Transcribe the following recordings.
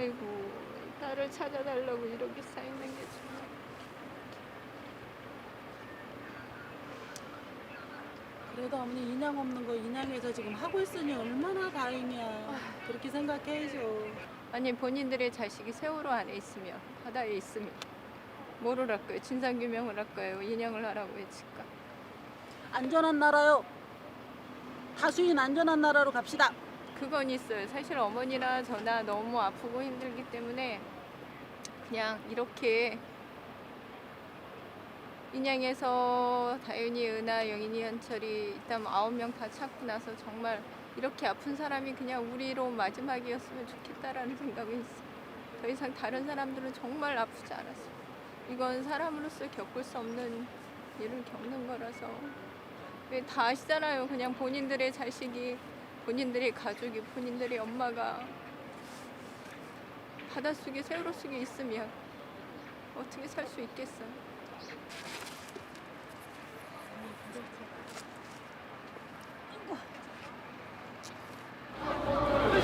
아이고, 나를 찾아달라고 이렇게 쌓이는 게 정말. 그래도 어머니 인양 없는 거 인양해서 지금 하고 있으니 얼마나 다행이야. 그렇게 생각해야죠. 아니, 본인들의 자식이 세월호 안에 있으면, 바다에 있으면 뭐를 할까요? 진상규명을 할까요? 인양을 하라고 해칠까? 안전한 나라요. 다수인 안전한 나라로 갑시다. 그건 있어요. 사실 어머니나 저나 너무 아프고 힘들기 때문에 그냥 이렇게 인양해서 다윤이, 은하, 영인이, 현철이 일단 9명 다 찾고 나서 정말 이렇게 아픈 사람이 그냥 우리로 마지막이었으면 좋겠다라는 생각이 있어요. 더 이상 다른 사람들은 정말 아프지 않았어요. 이건 사람으로서 겪을 수 없는 일을 겪는 거라서. 왜 다 아시잖아요. 그냥 본인들의 자식이, 본인들의 가족이, 본인들의 엄마가 바닷속에, 세월호 속에 있으면 어떻게 살 수 있겠어요.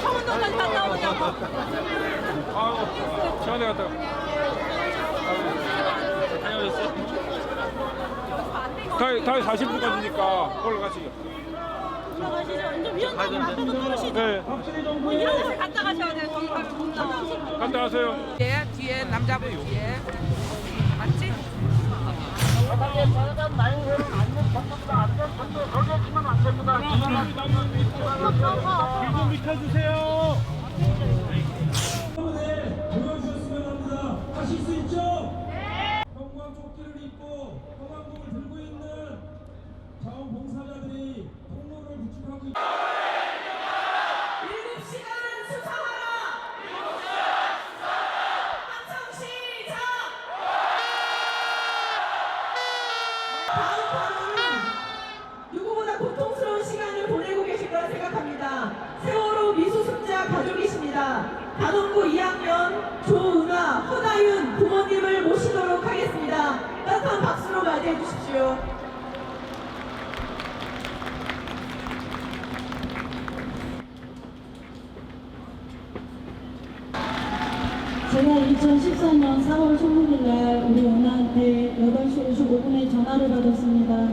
청운동까지 갔다 오냐고. 아우, 시간에 갔다가. 다녀오셨어요? 다이 40분까지니까 걸로 가시죠. 올라가시죠. 이제 위원장님 앞에서 떨으시죠. 네. 뭐 이런 곳에 갔다 가셔야 돼요. 저기 가면 못 나와. 갔다 가세요. 뒤에, 뒤에 남자분 뒤에 맞지? 길좀 비켜주세요. 보여주셨으면 합니다. 하실 수 있죠? 네. 형광조끼를 입고 형광봉을 들고 있는 자원봉사자들이 통로를 구축하고 있습니다. 7시간 수상하라! 한창 시작! 다음 발언은 누구보다 고통스러운 시간을 보내고 계실 거라 생각합니다. 세월호 미수습자 가족이십니다. 단원고 2학년 조은하, 허다윤 부모님을 모시도록 하겠습니다. 따뜻한 박수로 맞이해 주십시오. 제가 2014년 4월 19일 날 우리 은하한테 8시 55분에 전화를 받았습니다.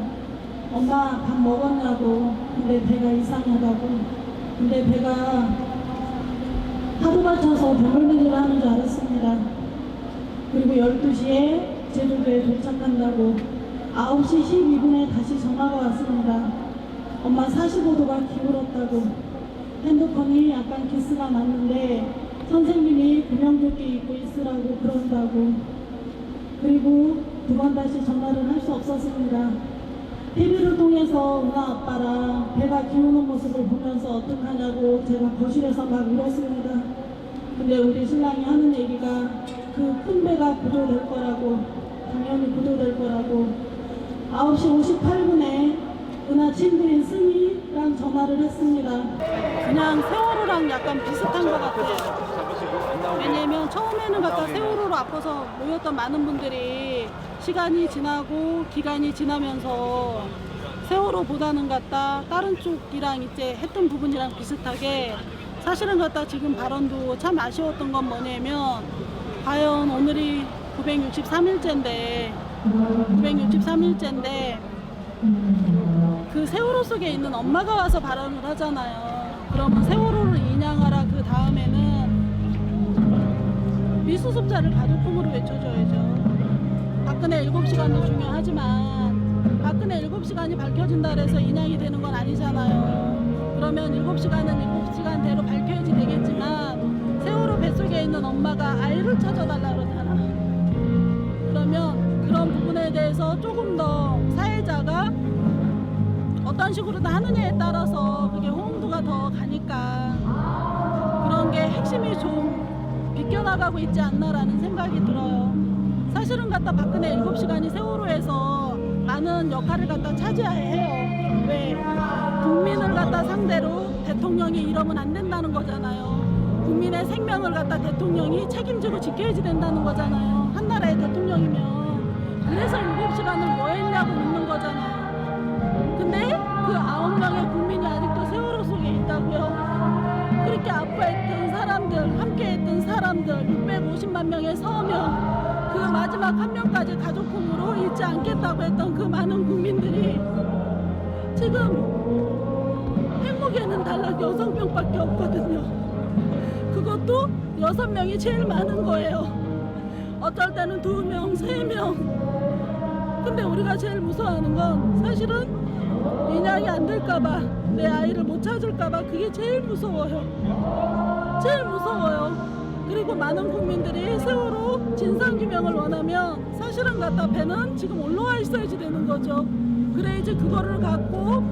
엄마 밥 먹었냐고. 근데 배가 이상하다고. 근데 배가 하루 맞춰서 배멀미를 하는 줄 알았습니다. 그리고 12시에 제주도에 도착한다고 9시 12분에 다시 전화가 왔습니다. 엄마 45도가 기울었다고. 핸드폰이 약간 기스가 났는데 선생님이 구명조끼 입고 있으라고 그런다고. 그리고 두 번 다시 전화를 할 수 없었습니다. TV를 통해서 은하 아빠랑 배가 기우는 모습을 보면서 어떡하냐고 제가 거실에서 막 울었습니다. 근데 우리 신랑이 하는 얘기가 그 큰 배가 구조될 거라고, 당연히 구조될 거라고. 9시 58분에 은하 친구인 승희랑 전화를 했습니다. 그냥 세월호랑 약간 비슷한 것 같아요. 왜냐면 처음에는 갖다 세월호로 아파서 모였던 많은 분들이 시간이 지나고 기간이 지나면서 세월호보다는 갖다 다른 쪽이랑 이제 했던 부분이랑 비슷하게 사실은 갖다 지금 발언도 참 아쉬웠던 건 뭐냐면 과연 오늘이 963일째인데 그 세월호 속에 있는 엄마가 와서 발언을 하잖아요. 그러면 세월호를 인양하라 그 다음에는 미수습자를 가족품으로 외쳐줘야죠. 박근혜 7시간도 중요하지만 박근혜 7시간이 밝혀진다 그래서 인양이 되는 건 아니잖아요. 그러면 7시간은 7시간대로 밝혀야지 되겠지만 세월호 뱃속에 있는 엄마가 아이를 찾아달라 그러잖아. 그러면 그런 부분에 대해서 조금 더 사회자가 어떤 식으로 하느냐에 따라서 그게 호응도가 더 가니까 그런 게 핵심이 좀 비껴나가고 있지 않나라는 생각이 들어요. 사실은 갖다 박근혜 7시간이 세월호에서 많은 역할을 갖다 차지해요. 왜? 국민을 갖다 상대로 대통령이 이러면 안 된다는 거잖아요. 국민의 생명을 갖다 대통령이 책임지고 지켜야지 된다는 거잖아요. 한 나라의 대통령이면. 그래서 7시간을 뭐 했냐고 묻는 거잖아요. 근데 그 9명의 국민이 아직도 세월호 속에 있다고요. 그렇게 아파했던 사람들, 함께했던 사람들 대한민국의 서명, 그 마지막 한 명까지 가족품으로 잊지 않겠다고 했던 그 많은 국민들이 지금 행복에는 단락 6명밖에 없거든요. 그것도 6명이 제일 많은 거예요. 어떨 때는 2명, 3명. 근데 우리가 제일 무서워하는 건 사실은 인양이 안 될까봐, 내 아이를 못 찾을까봐 그게 제일 무서워요. 제일 무서워요. 그리고 많은 국민들이 세월호 진상규명을 원하면 사실은 갖다 배는 지금 올라와 있어야지 되는 거죠. 그래야지 그거를 갖고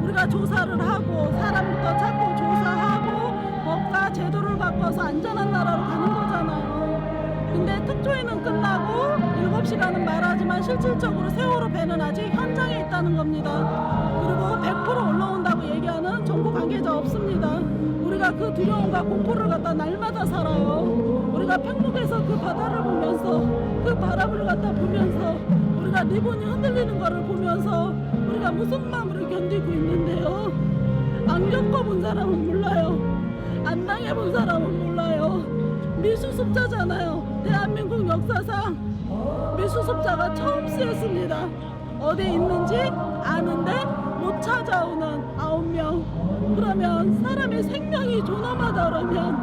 우리가 조사를 하고 사람부터 찾고 조사하고 법과 제도를 바꿔서 안전한 나라로 가는 거잖아요. 근데 특조위는 끝나고 7시간은 말하지만 실질적으로 세월호 배는 아직 현장에 있다는 겁니다. 그리고 100% 올라온다고 얘기하는 정부 관계자 없습니다. 우리가 그 두려움과 공포를 갖다 날마다 살아요. 우리가 평택에서 그 바다를 보면서 그 바람을 갖다 보면서 우리가 리본이 흔들리는 거를 보면서 우리가 무슨 마음으로 견디고 있는데요. 안 겪어본 사람은 몰라요. 안 당해본 사람은 몰라요. 미수습자잖아요. 대한민국 역사상 미수습자가 처음 쓰였습니다. 어디 있는지 아는데 못 찾아오는 9명. 그러면 사람의 생명이 존엄하다 그러면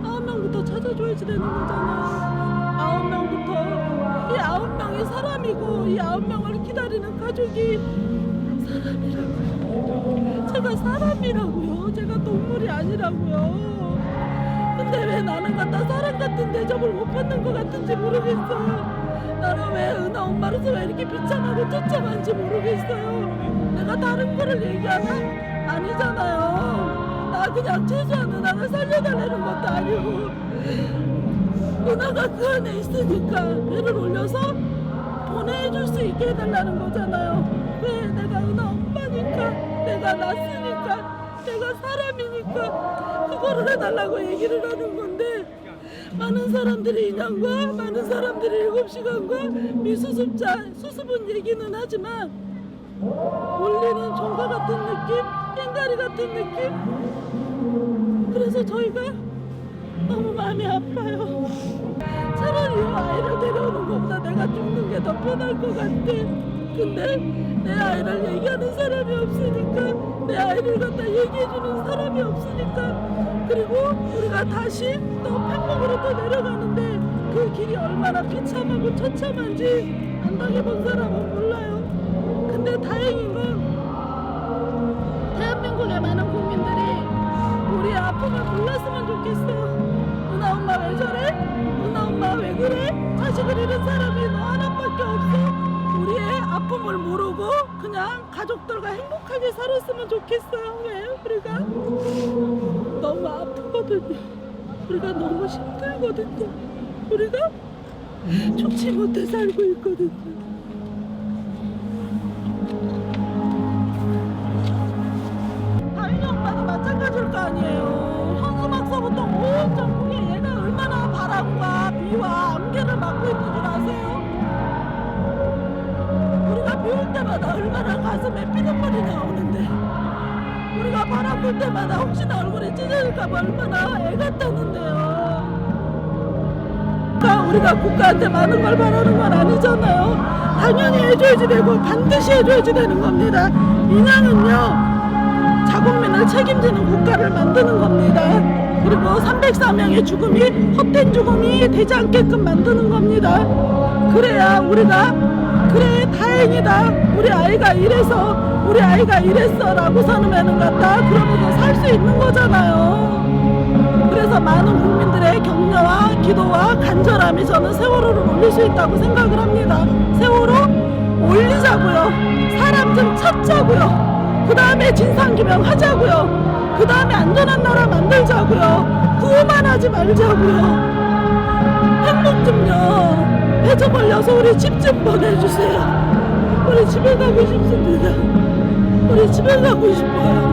9명부터 찾아줘야지 되는 거잖아요. 9명부터. 이 9명이 사람이고 이 9명을 기다리는 가족이 사람이라고요. 제가 사람이라고요. 제가 동물이 아니라고요. 근데 왜 나는 갖다 사람 같은 대접을 못 받는 것 같은지 모르겠어요. 나는 왜 은하 엄마로서 왜 이렇게 비참하고 처참한지 모르겠어요. 내가 다른 거를 얘기하나? 아니잖아요. 나 그냥 최소한 은하를 살려달라는 것도 아니고 은하가 그 안에 있으니까 배를 올려서 보내줄 수 있게 해달라는 거잖아요. 왜? 내가 은하 엄마니까, 내가 낳았으니까, 내가 사람이니까 그거를 해달라고 얘기를 하는 건데 많은 사람들이 인양과 많은 사람들이 7시간과 미수습자 수습은 얘기는 하지만 올리는 종가 같은 느낌? 깽가리 같은 느낌? 그래서 저희가 너무 마음이 아파요. 차라리 이 아이를 데려오는 것보다 내가 죽는 게 더 편할 것 같아. 근데 내 아이를 얘기하는 사람이 없으니까, 내 아이를 갖다 얘기해주는 사람이 없으니까, 그리고 우리가 다시 또 팽목으로 또 내려가는데 그 길이 얼마나 비참하고 처참한지 안 당해본 사람은 몰라요. 근데 다행인 건 대한민국의 많은 국민들이 우리의 아픔을 몰랐으면 좋겠어요. 은하 엄마 왜 저래? 은하 엄마 왜 그래? 자식을 잃은 사람이 너 하나밖에 없어. 우리의 아픔을 모르고 그냥 가족들과 행복하게 살았으면 좋겠어요. 왜? 우리가 너무 아프거든요. 우리가 너무 힘들거든요. 우리가 좋지 못해 살고 있거든요. 다윤이 엄마도 마찬가지일 거 아니에요. 현수막서부터 온 전국에 얘가 얼마나 바람과 비와 안개를 맞고 있는 줄 아세요? 우리가 비 올 때마다 얼마나 가슴에 피눈물이 나오는데, 우리가 바람 불 때마다 혹시나 얼굴에 찢어질까봐 얼마나 애가 타는데요. 그러니까 우리가 국가한테 많은 걸 바라는 건 아니잖아요. 당연히 해줘야지 되고 반드시 해줘야지 되는 겁니다. 인양은요, 자국민을 책임지는 국가를 만드는 겁니다. 그리고 304명의 죽음이 헛된 죽음이 되지 않게끔 만드는 겁니다. 그래야 우리가 그래 다행이다, 우리 아이가 이랬어 라고 선언하는 것 같다, 그러면서 살 수 있는 거잖아요. 그래서 많은 국민들의 격려와 기도와 간절함이 저는 세월호를 올릴 수 있다고 생각을 합니다. 세월호 올리자고요. 사람 좀 찾자고요. 그 다음에 진상규명 하자고요. 그 다음에 안전한 나라 만들자고요. 구호만 하지 말자고요. 행복 좀요. 배 좀 올려서 우리 집 좀 보내주세요. 우리 집에 가고 싶습니다. 우리 집에 가고 싶어요.